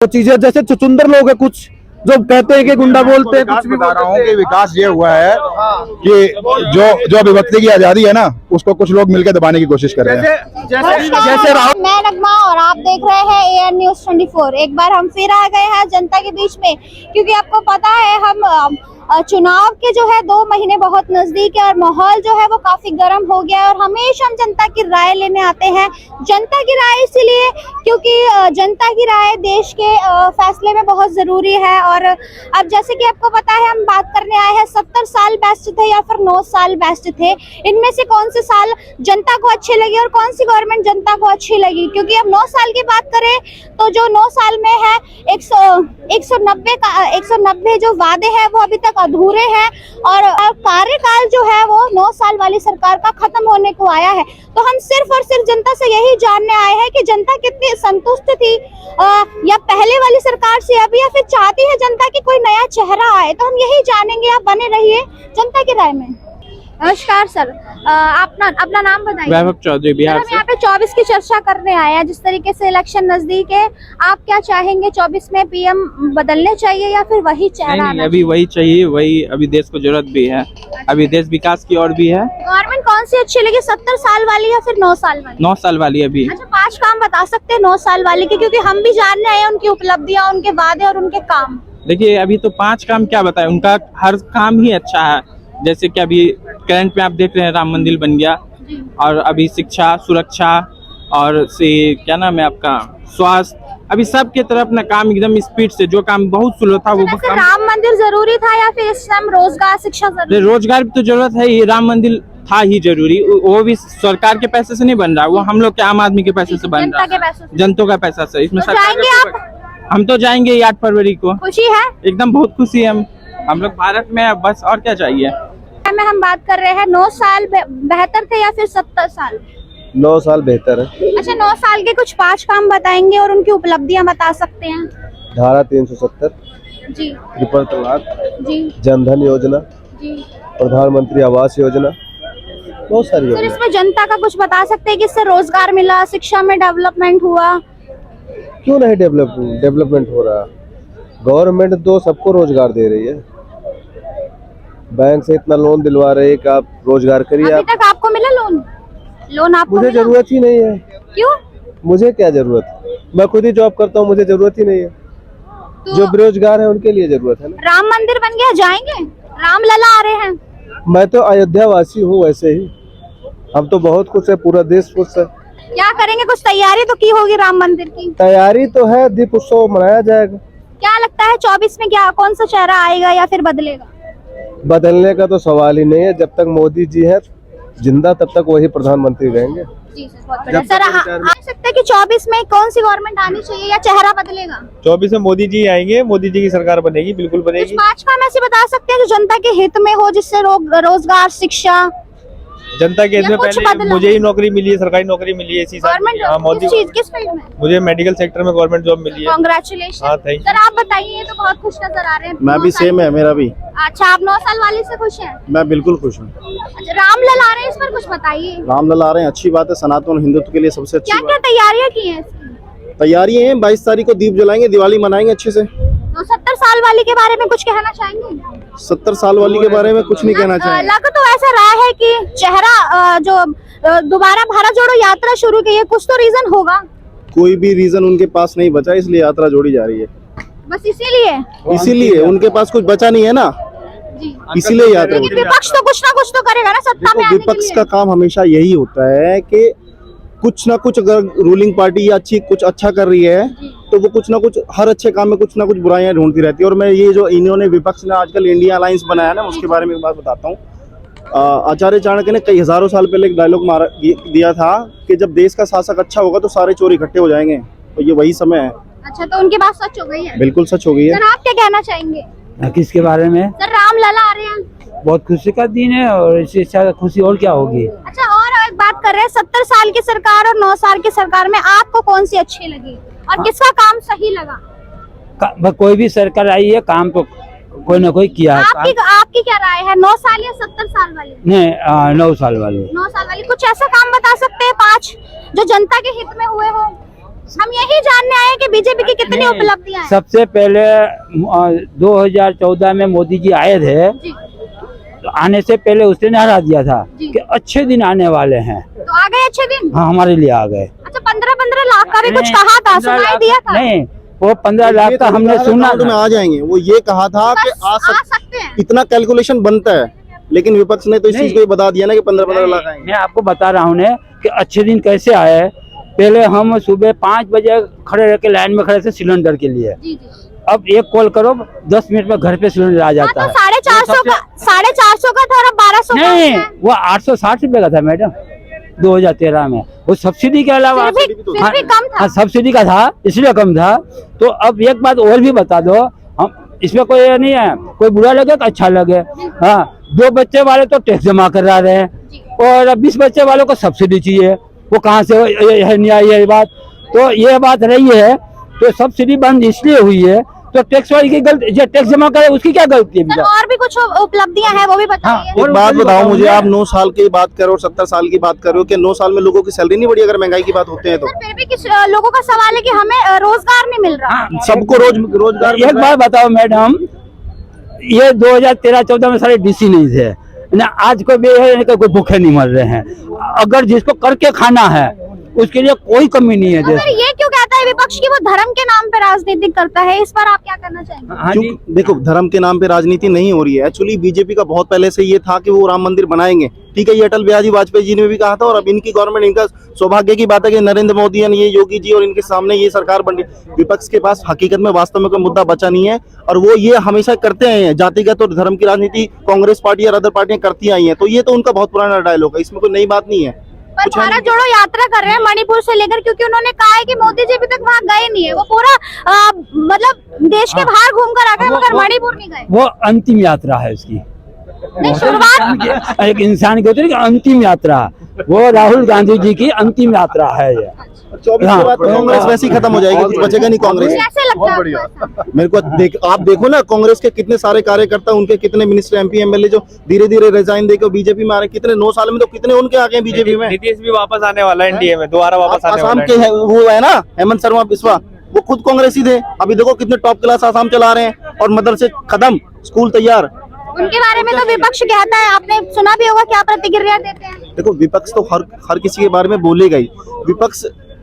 वो चीजें जैसे चुचुंदर लोग हैं कुछ जो कहते हैं कि गुंडा बोलते हैं, कुछ भी बता रहा हूँ बोलते कि हैं। विकास ये हुआ है कि जो अभिव्यक्ति की आजादी है ना, उसको कुछ लोग मिलकर दबाने की कोशिश कर रहे हैं। जैसे राहुल, मैं नगमा और आप देख रहे हैं एआर न्यूज़ 24। एक बार हम फिर आ गए हैं जनता के बीच में, क्योंकि आपको पता है हम चुनाव के जो है 2 महीने बहुत नजदीक है और माहौल जो है वो काफी गर्म हो गया है और हमेशा हम जनता की राय लेने आते हैं। जनता की राय इसीलिए क्योंकि जनता की राय देश के फैसले में बहुत जरूरी है। और अब जैसे कि आपको पता है हम बात करने आए हैं 70 साल बेस्ट थे या फिर 9 साल बेस्ट थे, इनमें से कौन से साल जनता को अच्छे लगे और कौन सी गवर्नमेंट जनता को अच्छी लगी। क्योंकि अब 9 साल की बात करें तो जो 9 साल में है 190 जो वादे हैं वो अभी तक अधूरे हैं और कार्यकाल जो है वो 9 साल वाली सरकार का खत्म होने को आया है। तो हम सिर्फ और सिर्फ जनता से यही जानने आए हैं कि जनता कितनी संतुष्ट थी या पहले वाली सरकार से अभी, या फिर चाहती है जनता की कोई नया चेहरा आए। तो हम यही जानेंगे, आप बने रहिए जनता की राय में। नमस्कार सर, अपना नाम बताइए। वैभव चौधरी, बिहार हम से। यहाँ पे 24 की चर्चा करने आए हैं। जिस तरीके से इलेक्शन नजदीक है, आप क्या चाहेंगे 24 में पीएम बदलने चाहिए या फिर वही चेहरा? नहीं, अभी वही चाहिए, वही अभी देश को जरूरत भी है। अभी देश विकास की ओर भी है। गवर्नमेंट कौन सी अच्छी लगी, 70 साल वाली या फिर 9 साल वाली? 9 साल वाली अभी। अच्छा, 5 काम बता सकते हैं 9 साल वाली के, क्योंकि हम भी जानने आए हैं उनकी उपलब्धियां, उनके वादे और उनके काम। देखिए, अभी तो 5 काम क्या बताए, उनका हर काम ही अच्छा है। जैसे कि अभी करंट में आप देख रहे हैं राम मंदिर बन गया, और अभी शिक्षा, सुरक्षा और से क्या नाम है आपका, स्वास्थ्य, अभी सब के तरफ ना काम एकदम स्पीड से, जो काम बहुत स्लो था वो वैसे काम। राम मंदिर जरूरी था या फिर इस टाइम रोजगार, शिक्षा जरूरी? रोजगार की तो जरूरत है ही, राम मंदिर था ही जरूरी। वो भी सरकार के पैसे से नहीं बन रहा, वो हम लोग के आम आदमी के पैसे से बन जनता रहा के पैसों से। जनता का पैसा से। इसमें तो सरकार जाएंगे का आप? हम तो जाएंगे 8 फरवरी को। खुशी है? एकदम बहुत खुशी है। हम लोग भारत में है, बस और क्या चाहिए। में हम बात कर रहे हैं 9 साल बेहतर थे या फिर 70 साल? 9 साल बेहतर है। अच्छा, 9 साल के कुछ 5 काम बताएंगे और उनकी उपलब्धियां बता सकते हैं? धारा 370, जी ट्रिपल तलाक, जी जनधन योजना, जी। प्रधानमंत्री आवास योजना, बहुत सारी सर, योजना। इसमें जनता का कुछ बता सकते हैं कि इससे रोजगार मिला, शिक्षा में डेवलपमेंट हुआ? क्यों नहीं डेवलपमेंट हो रहा? गवर्नमेंट तो सबको रोजगार दे रही है, बैंक से इतना लोन दिलवा रहे हैं कि आप रोजगार करिए। अभी आप, तक आपको मिला लोन आपको मुझे मिला? जरूरत ही नहीं है। क्यों? मुझे क्या जरूरत, मैं खुद ही जॉब करता हूँ, मुझे जरूरत ही नहीं है। तो जो बेरोजगार है उनके लिए जरूरत है ना। राम मंदिर बन गया, जाएंगे? राम लला आ रहे हैं। मैं तो अयोध्या वासी हूँ, वैसे ही हम तो बहुत खुश है, पूरा देश खुश है। क्या करेंगे, कुछ तैयारी तो की होगी राम मंदिर की? तैयारी तो है, दीप उत्सव मनाया जाएगा। क्या लगता है 24 में क्या, कौन सा चेहरा आएगा या फिर बदलेगा? बदलने का तो सवाल ही नहीं है। जब तक मोदी जी है जिंदा तब तक वही प्रधानमंत्री रहेंगे। जी सर, बहुत बढ़िया। सर, आ सकते हैं कि 24 में कौन सी गवर्नमेंट आनी चाहिए या चेहरा बदलेगा? 24 में मोदी जी आएंगे, मोदी जी की सरकार बनेगी, बिल्कुल कुछ बनेगी। 5 काम ऐसे बता सकते हैं जो जनता के हित में हो, जिससे रोजगार, शिक्षा, जनता के हित या में कुछ पहले बदला? मुझे ही नौकरी मिली है, सरकारी नौकरी मिली है इसी साल। हाँ, गवर्नमेंट मोदी, किस चीज, किस फील्ड में? मुझे मेडिकल सेक्टर में गवर्नमेंट जॉब मिली है। कांग्रेचुलेशन। हाँ, थैंक यू। सर, आप बताइए, ये तो बहुत खुश नजर आ रहे हैं। मैं भी 9 साल सेम है, मेरा भी। अच्छा, आप 9 साल वाले से खुश हैं? मैं बिल्कुल खुश हूँ। अच्छा, रामलला आ रहे हैं, इस पर कुछ बताइए। रामलला आ रहे हैं, अच्छी बात है। सनातन हिंदुत्व के लिए सबसे अच्छी क्या क्या तैयारियां की हैं इसकी? तैयारी है। 22 तारीख को दीप जलाएंगे, दिवाली मनाएंगे अच्छे से। तो 70 साल वाले के बारे में कुछ कहना चाहेंगे? 70 साल वाली के बारे में कुछ नहीं कहना चाहेंगे। लग तो ऐसा रहा है कि चेहरा जो दोबारा भारत जोड़ो यात्रा शुरू की है, कुछ तो रीजन होगा। कोई भी रीजन उनके पास नहीं बचा, इसलिए यात्रा जोड़ी जा रही है। बस इसीलिए उनके पास कुछ बचा नहीं है ना, जी। इसीलिए यात्रा। लेकिन विपक्ष तो कुछ ना करेगा ना सत्ता में देखो, आने के विपक्ष लिए। का काम हमेशा यही होता है कि कुछ ना कुछ, अगर रूलिंग पार्टी या कुछ अच्छा कर रही है तो वो कुछ ना कुछ, हर अच्छे काम में कुछ ना कुछ बुराइयां ढूंढती रहती है। और मैं ये जो इन्होंने विपक्ष ने आजकल इंडिया अलायंस बनाया ना, उसके बारे में एक बात बताता हूँ। आचार्य चाणक्य ने कई हजारों साल पहले एक डायलॉग दिया था कि जब देश का शासक अच्छा होगा तो सारे चोर इकट्ठे हो जाएंगे। तो ये वही समय है। अच्छा, तो उनकी बात सच हो गई है? बिल्कुल सच हो गई है। सर, आप क्या कहना चाहेंगे? किसके बारे में? सर, रामलला आ रहे हैं। बहुत खुशी का दिन है और इससे ज्यादा खुशी और क्या होगी। अच्छा, और एक बात कर रहे हैं, 70 साल की सरकार और 9 साल की सरकार में आपको कौन सी अच्छी लगी और किसका काम सही लगा? कोई भी सरकार आई है, काम तो कोई ना कोई किया है। आपकी क्या राय है, 9 साल या 70 साल वाली? नहीं, 9 साल वाले। 9 साल वाली। कुछ ऐसा काम बता सकते हैं 5 जो जनता के हित में हुए हो? हम यही जानने आए हैं कि बीजेपी की कितनी उपलब्धियां हैं। सबसे पहले 2014 में मोदी जी आए थे, जी, तो आने से पहले उसने नारा दिया था जी। कि अच्छे दिन आने वाले हैं। तो आ गए अच्छे दिन। हाँ, हमारे लिए आ गए। अच्छा, 15-15 लाख का भी कुछ कहा था, सुनाई दिया था। नहीं, वो 15 लाख का हमने सुना में आ जाएंगे, वो ये कहा था कि बस आ सकते हैं। इतना कैलकुलेशन बनता है, लेकिन विपक्ष ने तो इस चीज को ही बता दिया ना कि 15-15 लाख आएंगे। मैं आपको बता रहा हूँ ने कि अच्छे दिन कैसे आए। पहले हम सुबह 5 बजे खड़े रह के लाइन में खड़े थे सिलेंडर के लिए। जी जी। अब एक कॉल करो 10 मिनट में घर पे सिलेंडर आ जाता हाँ, है। तो 450 का था और 1200 का नहीं, है। वो 860 रुपए का था मैडम 2013 में। वो सब्सिडी के अलावा फिर भी कम था। हाँ, सब्सिडी का था इसलिए कम था। तो अब एक बात और भी बता दो, हम इसमें कोई ये नहीं है, कोई बुरा लगे तो अच्छा लगे। हाँ, 2 बच्चे वाले तो टैक्स जमा करा रहे हैं और 20 बच्चे वालों को सब्सिडी चाहिए। वो कहाँ से है न्याय ये बात? तो ये बात रही है। तो सब्सिडी बंद इसलिए हुई है तो टैक्स वाली की गलती, जो टैक्स जमा करे उसकी क्या गलती है? सर, और भी कुछ उपलब्धियां हैं वो भी बताइए। एक बात बताओ मुझे, आप 9 साल की बात करो और 70 साल की बात करो कि 9 साल में लोगों की सैलरी नहीं बढ़ी अगर महंगाई की बात होते हैं तो? सर, फिर भी किस लोगों का सवाल है कि हमें रोजगार नहीं मिल रहा। सबको रोजगार। एक बार बताओ मैडम, ये 2013-14 में सारे डीसी नहीं थे ना, आज कोई भी है कोई भूखे नहीं मर रहे हैं। अगर जिसको करके खाना है उसके लिए कोई कमी नहीं है। सर, ये क्यों कहता है विपक्ष की वो धर्म के नाम पे राजनीति करता है? इस पर आप क्या करना चाहेंगे? हाँ जी, देखो, धर्म के नाम पे राजनीति नहीं हो रही है। एक्चुअली बीजेपी का बहुत पहले से ये था कि वो राम मंदिर बनाएंगे, ठीक है। ये अटल बिहारी वाजपेयी जी ने भी कहा था और अब इनकी गवर्नमेंट, इनका सौभाग्य की बात है कि नरेंद्र मोदी ये योगी जी और इनके सामने ये सरकार बन रही। विपक्ष के पास हकीकत में वास्तव में कोई मुद्दा बचा नहीं है और वो ये हमेशा करते आए हैं। जातिगत और धर्म की राजनीति कांग्रेस पार्टी और अदर पार्टियां करती आई हैं, तो ये तो उनका बहुत पुराना डायलॉग है, इसमें कोई नई बात नहीं है। पर भारत जोड़ो यात्रा कर रहे हैं मणिपुर से लेकर, क्योंकि उन्होंने कहा है कि मोदी जी अभी तक वहाँ गए नहीं है। वो पूरा मतलब देश के बाहर घूम कर आ गए मगर मणिपुर नहीं गए। वो अंतिम यात्रा है उसकी। नहीं, शुरुआत एक इंसान की होती है कि अंतिम यात्रा, वो राहुल गांधी जी की अंतिम यात्रा है ये। 24 के बाद कांग्रेस वैसे ही खत्म हो जाएगी, कुछ बचेगा नहीं कांग्रेस। कैसे लगता है आपको ऐसा? मेरे को आप देखो ना, कांग्रेस के कितने सारे कार्यकर्ता, उनके कितने मिनिस्टर, एमपी, एमएलए जो धीरे धीरे रिजाइन देकर बीजेपी में आ रहे, कितने 9 साल में तो कितने उनके आ गए बीजेपी में। नीतीश भी वापस आने वाला है एनडीए में, दोबारा वापस आने वाला आसाम है। के है वो है ना, हेमंत शर्मा बिस्वा, वो खुद कांग्रेसी थे। अभी देखो कितने टॉप क्लास आसाम चला रहे हैं और मदरसे खत्म, स्कूल तैयार। उनके बारे में तो विपक्ष कहता है, आपने सुना भी होगा, क्या प्रतिक्रिया देते हैं? देखो, विपक्ष तो हर किसी के बारे में बोलेगा ही।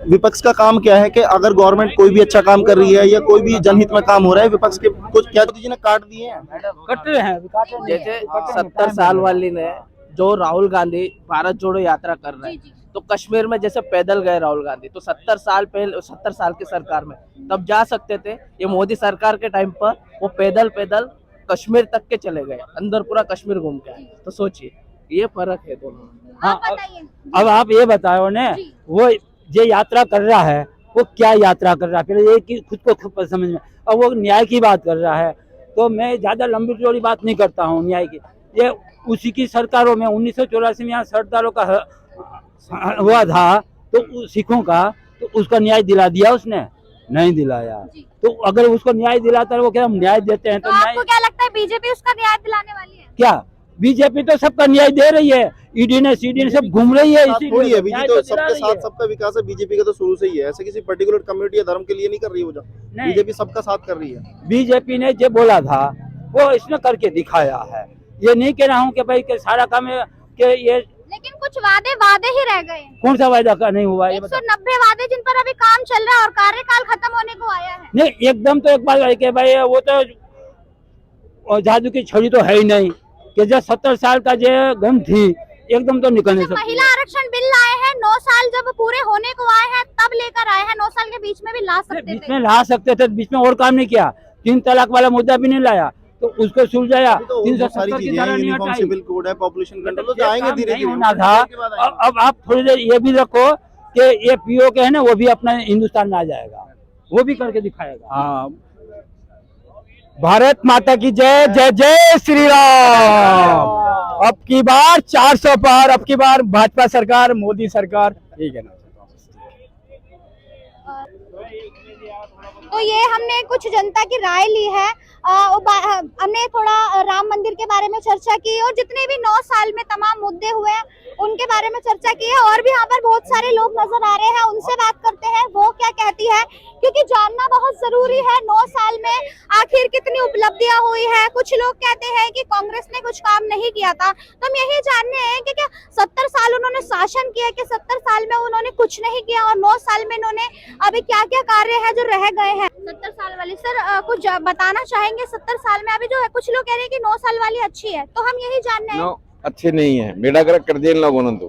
विपक्ष का काम क्या है कि अगर गवर्नमेंट कोई भी अच्छा काम कर रही है या कोई भी जनहित में काम हो रहा है, विपक्ष के कुछ क्या जी ने काट दिए हैं, कट रहे हैं। जैसे 70 साल वाली ने जो राहुल गांधी भारत जोड़ो यात्रा कर रहे हैं, तो कश्मीर में जैसे पैदल गए राहुल गांधी, तो 70 साल पहले 70 साल की सरकार में तब जा सकते थे। ये मोदी सरकार के टाइम पर वो पैदल कश्मीर तक के चले गए, अंदर पूरा कश्मीर घूम के आए। तो सोचिए, ये फर्क है दोनों। आप बताइए। अब आप ये बताओ ने, वो जो यात्रा कर रहा है वो क्या यात्रा कर रहा है, फिर ये कि खुद को समझ में। अब वो न्याय की बात कर रहा है, तो मैं ज्यादा लंबी चौड़ी बात नहीं करता हूँ न्याय की। ये उसी की सरकारों में 1984 में यहाँ सरदारों का हुआ था, तो सिखों का, तो उसका न्याय दिला दिया उसने? नहीं दिलाया। तो अगर उसको न्याय दिलाता है, वो क्या हम न्याय देते हैं? तो तो आपको क्या लगता है बीजेपी उसका न्याय दिलाने वाली है? क्या बीजेपी तो सबका न्याय दे रही है, ईडी ने सीडी ने सब घूम रही है। इसी थोड़ी है बीजेपी तो दिला सबके रही है। साथ, सबका विकास है बीजेपी का तो शुरू से ही है। ऐसे किसी पर्टिकुलर कम्युनिटी या धर्म के लिए नहीं कर रही है वो, नहीं। बीजेपी सबका साथ कर रही है। बीजेपी ने जो बोला था वो इसने करके दिखाया है। ये नहीं कह रहा हूँ कि भाई के सारा काम है कि ये, लेकिन कुछ वादे ही रह गए। कौन सा वायदा का नहीं हुआ ये बता। 190 वादे जिन पर अभी काम चल रहा है और कार्यकाल खत्म होने को आया है। नहीं, एकदम तो एक बात है कि भाई वो तो जादू की छड़ी तो है ही नहीं कि जो 70 साल का जो गम थी एकदम तो निकल नहीं सकती। महिला आरक्षण बिल लाए हैं, 9 साल जब पूरे होने को आए हैं तब लेकर आए हैं। 9 साल के बीच में भी ला सकते बीच थे। में ला सकते थे, बीच में और काम नहीं किया। 3 तलाक वाला मुद्दा भी नहीं लाया, तो उसको सुलझाया। तो 370 की धारा नहीं यूनिफॉर्म हटाई। सिविल कोड है, पॉपुलेशन कंट्रोल, तो ये जाएंगे काम धीरे नहीं धीरे होना था। अब आप थोड़ी देर ये भी रखो कि ये पीओ के है ना, वो भी अपना हिंदुस्तान में आ जाएगा, वो भी करके दिखाएगा। हाँ, भारत माता की जय, जय जय श्री राम। अब की बार 400 पार, अब की बार भाजपा सरकार, मोदी सरकार, ठीक है ना। तो ये हमने कुछ जनता की राय ली है। हमने थोड़ा राम मंदिर के बारे में चर्चा की और जितने भी 9 साल में तमाम मुद्दे हुए हैं उनके बारे में चर्चा की है। और भी यहाँ पर बहुत सारे लोग नजर आ रहे हैं, उनसे बात करते हैं वो क्या कहती है, क्योंकि जानना बहुत जरूरी है 9 साल में आखिर कितनी उपलब्धियां हुई है। कुछ लोग कहते हैं कि कांग्रेस ने कुछ काम नहीं किया था, तो हम यही जानने हैं कि क्या 70 साल उन्होंने शासन किया कि 70 साल में उन्होंने कुछ नहीं किया और 9 साल में इन्होंने अभी क्या क्या कार्य है जो रह गए हैं। 70 साल वाली सर कुछ बताना चाहेंगे? 70 साल में अभी जो है कुछ लोग कह रहे हैं कि 9 साल वाली अच्छी है, तो हम यही जानने हैं। अच्छे नहीं है, बेड़ा गर्क कर दिया इन लोगों ने। तो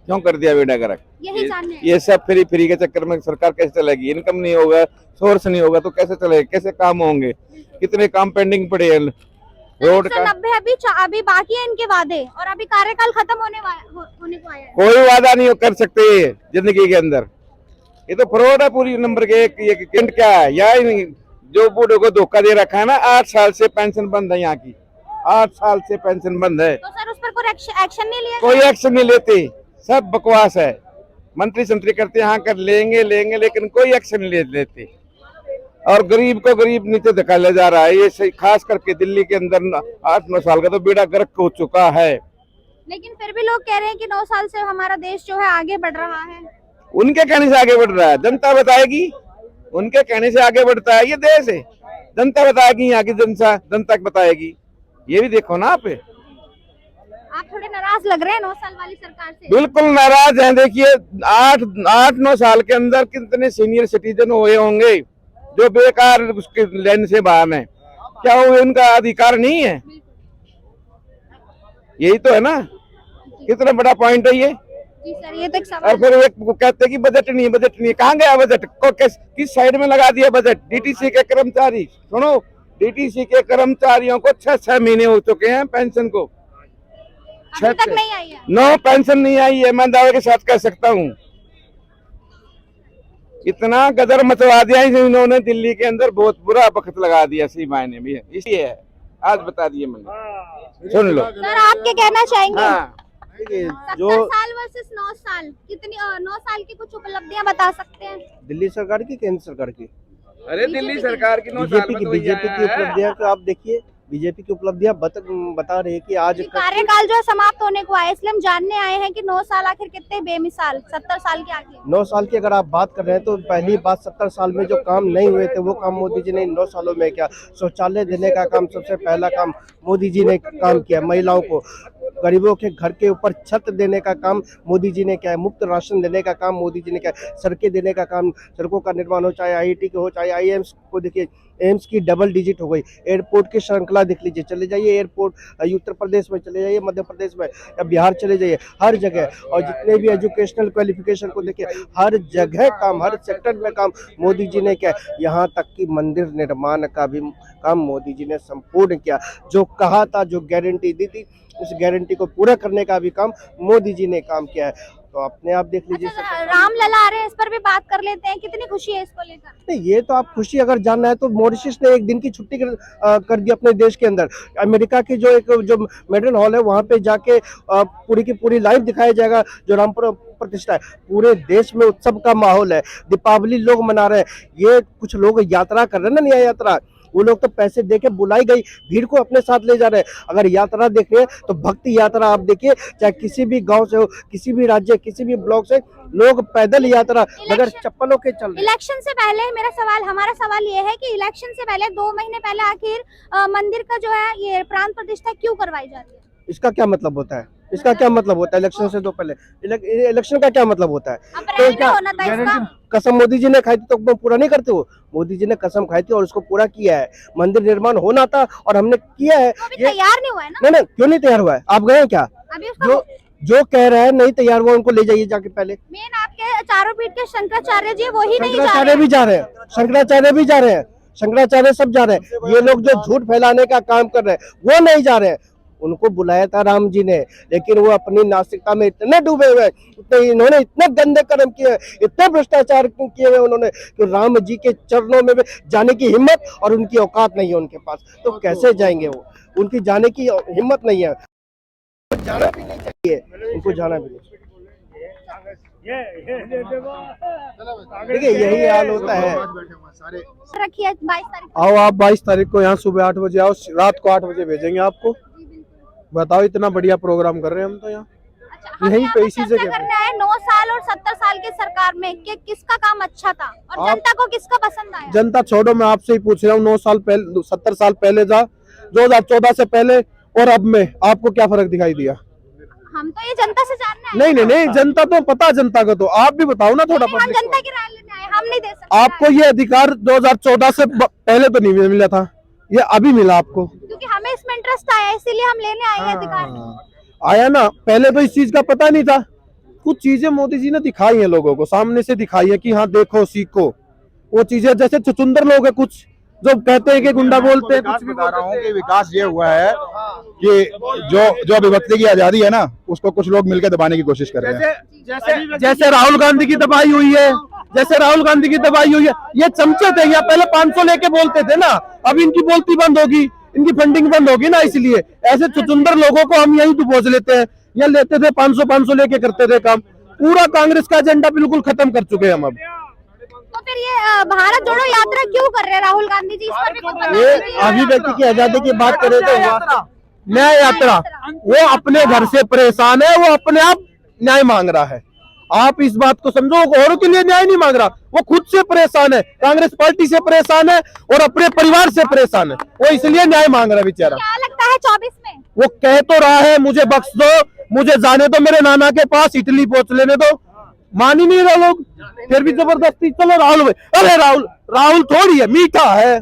क्यों कर दिया बेड़ा गर्क? यही जानने हैं। ये सब फ्री के चक्कर में सरकार कैसे चलेगी? इनकम नहीं होगा, सोर्स नहीं होगा तो कैसे चलेगा? कैसे काम होंगे? कितने काम पेंडिंग पड़े हैं रोड का। 90 अभी बाकी है इनके वादे और अभी कार्यकाल खत्म होने को आया है। कोई वादा नहीं कर सकते जिंदगी के अंदर, ये तो फ्रॉड है पूरी नंबर के। ये क्या है? या जो बूढ़ों को धोखा दे रखा है ना, 8 साल से पेंशन बंद है यहाँ की, 8 साल से पेंशन बंद है। तो सर उस पर कोई एक्शन नहीं लिया? कोई एक्शन नहीं लेते, सब बकवास है। मंत्री संतरी करते हैं, हाँ कर लेंगे लेकिन कोई एक्शन नहीं लेते। और गरीब को गरीब नीचे धकेला जा रहा है। ये खास करके दिल्ली के अंदर 8-9 साल का तो बेड़ा गर्क हो चुका है। लेकिन फिर भी लोग कह रहे हैं कि 9 साल से हमारा देश जो है आगे बढ़ रहा है। उनके कहने से आगे बढ़ रहा है, जनता बताएगी। उनके कहने से आगे बढ़ता है ये देश है, जनता बताएगी, यहाँ की जनता बताएगी। ये भी देखो ना आप थोड़े नाराज लग रहे हैं 9 साल वाली सरकार से? बिल्कुल नाराज हैं। देखिए 8-9 साल के अंदर कितने सीनियर सिटीजन हुए होंगे जो बेकार उसके लाइन से बाहर हैं। क्या वो उनका अधिकार नहीं है? यही तो है ना, कितना बड़ा पॉइंट है ये। जी सर, ये तो एक और सवाल। फिर एक कहते हैं कि बजट नहीं। कहाँ गया बजट को? किस साइड में लगा दिया बजट? डीटीसी के कर्मचारी, सुनो, डीटीसी के कर्मचारियों को 6 महीने हो चुके हैं पेंशन को, अभी तक नहीं आई है। नो पेंशन नहीं आई है। मैं दावे के साथ कह सकता हूँ, इतना गदर मचवा दिया इन्होंने दिल्ली के अंदर, बहुत बुरा वक्त लगा दिया सही मायने में। इसलिए है, आज बता दिए मैंने, सुन लो। सर आप क्या कहना चाहेंगे? हाँ, 70 साल वर्सेस 9 साल, कितनी 9 साल की कुछ उपलब्धियां बता सकते हैं? दिल्ली सरकार की, केंद्र सरकार की, अरे दिल्ली सरकार की 9 साल में तो बीजेपी की उपलब्धियां तो आप देखिए। बीजेपी की उपलब्धियां बता रही है कि आज कार्यकाल जो है समाप्त होने को आया, इसलिए हम जानने आए हैं कि 9 साल आखिर कितने बेमिसाल 70 साल के आगे। 9 साल की अगर आप बात कर रहे हैं तो पहली बात 70 साल में जो काम नहीं हुए थे वो काम मोदी जी ने 9 सालों में किया। शौचालय देने का काम सबसे पहला काम मोदी जी ने काम किया। महिलाओं को, गरीबों के घर के ऊपर छत देने का काम मोदी जी ने किया है। मुफ्त राशन देने का काम मोदी जी ने किया है। सड़कें देने का काम, सड़कों का निर्माण हो, चाहे IIT के हो, चाहे IIMs को देखिए, एम्स की डबल डिजिट हो गई। एयरपोर्ट की श्रृंखला देख लीजिए, चले जाइए एयरपोर्ट उत्तर प्रदेश में, चले जाइए मध्य प्रदेश में या बिहार चले जाइए, हर जगह। और जितने भी एजुकेशनल क्वालिफिकेशन को देखिए, हर जगह काम, हर सेक्टर में काम मोदी जी ने किया। यहाँ तक कि मंदिर निर्माण का भी काम मोदी जी ने संपूर्ण किया। जो कहा था, जो गारंटी दी थी, उस गारंटी को पूरा करने का भी काम मोदी जी ने काम किया है। तो अपने आप देख लीजिए। अच्छा, रामलला आ रहे हैं, इस पर भी बात कर लेते हैं। कितनी खुशी है इसको लेकर? नहीं, ये तो आप खुशी अगर जानना है तो मॉरिशस ने 1 दिन की छुट्टी कर दी अपने देश के अंदर। अमेरिका की जो मेडल हॉल है वहाँ पे जाके पूरी की पूरी लाइव दिखाया जाएगा जो राम प्रतिष्ठा है। पूरे देश में उत्सव का माहौल है, दीपावली लोग मना रहे हैं। ये कुछ लोग यात्रा कर रहे हैं ना, न्याय यात्रा, वो लोग तो पैसे देके बुलाई गई भीड़ को अपने साथ ले जा रहे हैं। अगर यात्रा देख रहे हैं तो भक्ति यात्रा आप देखिए, चाहे किसी भी गांव से हो, किसी भी राज्य, किसी भी ब्लॉक से, लोग पैदल यात्रा बगैर चप्पलों के चल रहे हैं। इलेक्शन से पहले हमारा सवाल ये है कि इलेक्शन से पहले 2 महीने पहले आखिर मंदिर का जो है ये प्राण प्रतिष्ठा क्यों करवाई जा रही है? इसका क्या मतलब होता है? इसका क्या मतलब होता है? इलेक्शन से 2 पहले इलेक्शन का क्या मतलब होता है? अब रैली में होना था इसका। कसम मोदी जी ने खाई थी तो पूरा नहीं करते हो? मोदी जी ने कसम खाई थी और उसको पूरा किया है। मंदिर निर्माण होना था और हमने किया है। तो अभी तैयार नहीं हुआ है ना? नहीं, क्यों नहीं तैयार हुआ है? आप गए क्या? अभी उसका जो कह रहा है नहीं तैयार हुआ, उनको ले जाइए जाके पहले। मेन आपके चारों पीठ के शंकराचार्य जी वही नहीं जा रहे शंकराचार्य भी जा रहे हैं, शंकराचार्य भी जा रहे हैं, शंकराचार्य सब जा रहे हैं। ये लोग जो झूठ फैलाने का काम कर रहे हैं वो नहीं जा रहे हैं। उनको बुलाया था राम जी ने, लेकिन वो अपनी नास्तिकता में इतने डूबे हुए, इन्होंने इतने गंदे कर्म किए, इतने भ्रष्टाचार किए हुए उन्होंने कि राम जी के चरणों में जाने की हिम्मत और उनकी औकात नहीं है उनके पास। तो कैसे जाएंगे वो? उनकी जाने की हिम्मत नहीं है, जाना भी नहीं चाहिए उनको, जाना भी नहीं। देखिए यही हाल होता है। रखिए 22 तारीख को। आओ आप 22 तारीख को यहाँ सुबह 8 बजे आओ, रात को 8 बजे भेजेंगे आपको। बताओ इतना बढ़िया प्रोग्राम कर रहे हैं हम तो यहाँ अच्छा, यहीं पे पे इसी जगह पे। करना है 9 साल और 70 साल के सरकार में कि किसका काम अच्छा था और जनता को किसका पसंद आया। जनता छोड़ो, मैं आपसे ही पूछ रहा हूँ 9 साल पहले 70 साल पहले था 2014 से पहले और अब में आपको क्या फर्क दिखाई दिया? हम तो ये जनता से जानना है। नहीं, जनता तो पता, जनता को तो आप भी बताओ ना थोड़ा। हम जनता की राय लेने आए, हम नहीं दे सकते। आपको ये अधिकार 2014 से पहले तो नहीं मिला था, ये अभी मिला आपको, क्योंकि हमें इसमें इंटरेस्ट आया इसीलिए हम लेने आए हैं अधिकार। आया ना। पहले तो इस चीज का पता नहीं था। कुछ चीजें मोदी जी ने दिखाई है, लोगों को सामने से दिखाई है कि हाँ देखो सीखो। वो चीजें जैसे चुचुंदर लोग है कुछ जो कहते हैं कि गुंडा बोलते हैं, कुछ भी बता रहा हूँ कि विकास ये हुआ है कि जो अभिव्यक्ति की आजादी है ना, उसको कुछ लोग मिलकर दबाने की कोशिश कर रहे हैं। जैसे राहुल गांधी की दबाई हुई है, जैसे राहुल गांधी की दबाई हुई है। ये चमचे थे, या पहले 500 लेके बोलते थे ना, अब इनकी बोलती बंद होगी, इनकी फंडिंग बंद होगी ना, इसलिए ऐसे चुचुंदर लोगों को हम यही तो बोझ लेते हैं। या लेते थे 500 लेके करते थे काम। पूरा कांग्रेस का एजेंडा बिल्कुल खत्म कर चुके हैं हम अब। तो फिर ये भारत जोड़ो यात्रा क्यों कर रहे हैं राहुल गांधी जी? इस पर भी कुछ बता ये दीजिए। अभिव्यक्ति की आजादी की बात करें तो न्याय यात्रा, वो अपने घर से परेशान है, वो अपने आप न्याय मांग रहा है। आप इस बात को समझो, औरों के लिए न्याय नहीं मांग रहा, वो खुद से परेशान है, कांग्रेस पार्टी से परेशान है और अपने परिवार से परेशान है, वो इसलिए न्याय मांग रहा है बेचारा। क्या लगता है 24 में? वो कह तो रहा है मुझे बख्श दो, मुझे जाने दो मेरे नाना के पास, इटली पहुंच लेने दो। मान ही नहीं रहे लोग, फिर भी जबरदस्ती चलो राहुल भाई। अरे राहुल थोड़ी है, मीठा है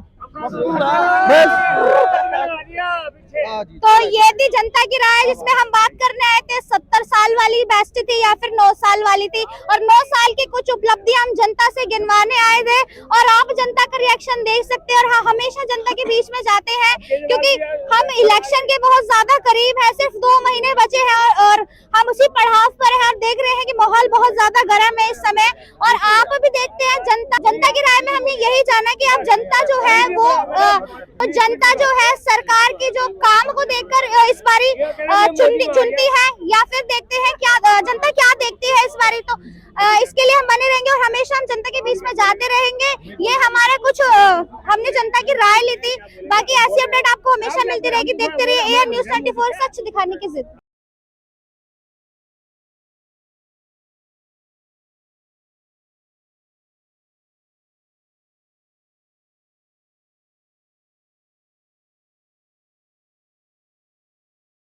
तो ये थी जनता की राय जिसमें हम बात करने आए थे। 70 साल वाली बेस्ट थी या फिर 9 साल वाली थी, और 9 साल की कुछ उपलब्धियां हम जनता से गिनवाने आए थे। और आप जनता का रिएक्शन देख सकते हैं। और हाँ, हमेशा जनता के बीच में जाते हैं क्योंकि हम इलेक्शन के बहुत ज्यादा करीब है, सिर्फ 2 महीने बचे हैं और हम उसी पड़ाव पर हैं। आप देख रहे हैं कि माहौल बहुत ज्यादा गर्म है इस समय। और आप भी देखते हैं जनता की राय में हमने यही जाना कि अब जनता जो है वो जनता जो है सरकार की जो काम को देखकर इस बारी चुनती है, या फिर देखते हैं क्या जनता क्या देखती है इस बारी। तो इसके लिए हम बने रहेंगे और हमेशा हम जनता के बीच में जाते रहेंगे। ये हमारा कुछ हमने जनता की राय ली थी। बाकी ऐसी अपडेट आपको हमेशा मिलती रहेगी। देखते रहिए AN News 24, सच दिखाने की जिद।